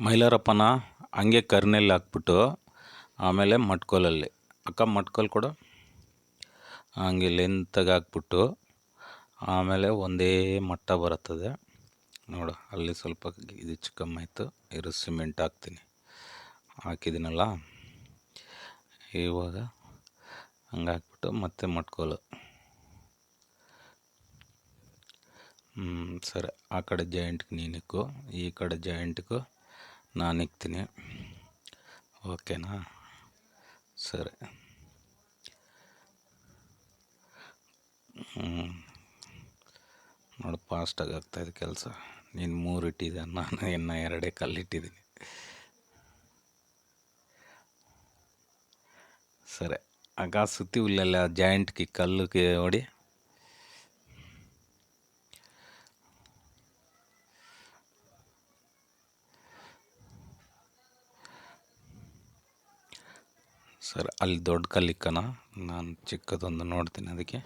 ಮೈಲಾರಪ್ಪನ ಹಂಗೆ ಕರ್ನೆಲ್ಲಿ ಹಾಕ್ಬಿಟ್ಟು ಆಮೇಲೆ ಮಟ್ಕೋಲಲ್ಲಿ ಮಟ್ಕೋಲು ಕೊಡು, ಹಂಗೆ ಲೆಂತಾಗಿ ಹಾಕ್ಬಿಟ್ಟು ಆಮೇಲೆ ಒಂದೇ ಮಟ್ಟ ಬರುತ್ತದೆ ನೋಡು. ಅಲ್ಲಿ ಸ್ವಲ್ಪ ಇದು ಹೆಚ್ಚು ಕಮ್ಮಿ ಆಯಿತು, ಇರು ಸಿಮೆಂಟ್ ಹಾಕ್ತೀನಿ. ಹಾಕಿದ್ದೀನಲ್ಲ, ಇವಾಗ ಹಂಗೆ ಹಾಕ್ಬಿಟ್ಟು ಮತ್ತೆ ಮಟ್ಕೋಲು. ಸರಿ, ಆ ಕಡೆ ಜಾಯಿಂಟ್ಗೆ ನೀನು ಇಕ್ಕು, ಈ ಕಡೆ ಜಾಯಿಂಟ್ಗೂ ನಾನು ಇಕ್ತೀನಿ. ಓಕೆನಾ? ಸರಿ. ನೋಡು, ಫಾಸ್ಟಾಗಿ ಆಗ್ತಾಯಿದೆ ಕೆಲಸ. ನೀನು 3 ಇಟ್ಟಿದ್ದೆ, ನಾನು ಇನ್ನು 2 ಕಲ್ಲಿಟ್ಟಿದ್ದೀನಿ. ಸರಿ, ಆಗ ಸುತ್ತಿ ಹುಲ್ಲೆಲ್ಲ ಜಾಯಿಂಟ್ಗೆ ಕಲ್ಲಿಗೆ ಹೊಡಿ. ಸರಿ, ಅಲ್ಲಿ ದೊಡ್ಡ ಕಲ್ಲಿಕ್ಕನ, ನಾನು ಚಿಕ್ಕದೊಂದು ನೋಡ್ತೀನಿ ಅದಕ್ಕೆ.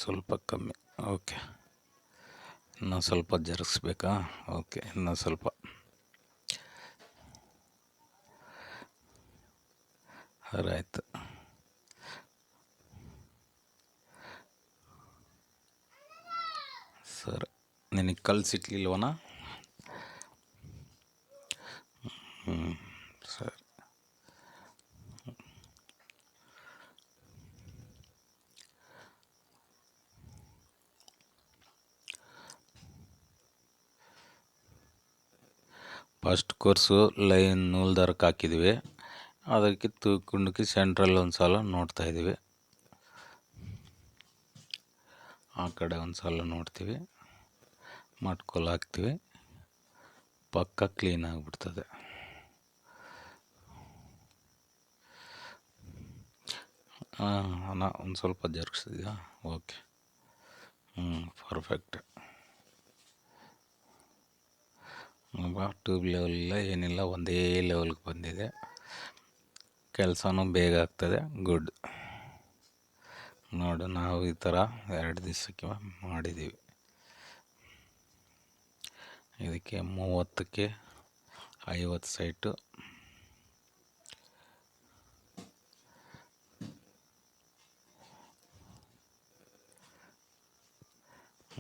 ಸ್ವಲ್ಪ ಕಮ್ಮಿ. ಓಕೆ, ಇನ್ನೂ ಸ್ವಲ್ಪ ಜರುಗಿಸ್ಬೇಕಾ? ಓಕೆ, ಇನ್ನೂ ಸ್ವಲ್ಪ. ಆಯ್ತು. ಸರಿ, ನಿನಗೆ ಕಲ್ಲು ಸಿಕ್ಲಿಲ್ವನ? ಸರಿ. ಫಸ್ಟ್ ಕೋರ್ಸು ಲೈನ್ ನೂಲು ದಾರಕ್ಕೆ ಹಾಕಿದ್ವಿ, ಅದಕ್ಕೆ ತೂಕುಂಡಕ್ಕೆ ಸೆಂಟ್ರಲ್ಲಿ ಒಂದು ಸಲ ನೋಡ್ತಾಯಿದ್ದೀವಿ, ಆ ಕಡೆ ಒಂದು ಸಲ ನೋಡ್ತೀವಿ, ಮಟ್ಕೋಲು ಹಾಕ್ತೀವಿ, ಪಕ್ಕ ಕ್ಲೀನ್ ಆಗಿಬಿಡ್ತದೆ. ಒಂದು ಸ್ವಲ್ಪ ಜರುಗಿಸಿದ್ಯಾ? Okay, perfect. ಟ್ಯೂಬ್ ಲೆವೆಲಿಲ್ಲ, ಏನಿಲ್ಲ, ಒಂದೇ ಲೆವೆಲ್ಗೆ ಬಂದಿದೆ. ಕೆಲಸನೂ ಬೇಗ ಆಗ್ತದೆ. ಗುಡ್. ನೋಡು, ನಾವು ಈ ಥರ 2 ದಿವಸಕ್ಕೆ ಮಾಡಿದ್ದೀವಿ. ಇದಕ್ಕೆ 30ಕ್ಕೆ 50 ಸೈಟು.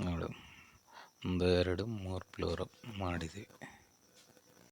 ನೋಡು, 1 2 3 ಫ್ಲೋರು ಮಾಡಿದ್ದೀವಿ.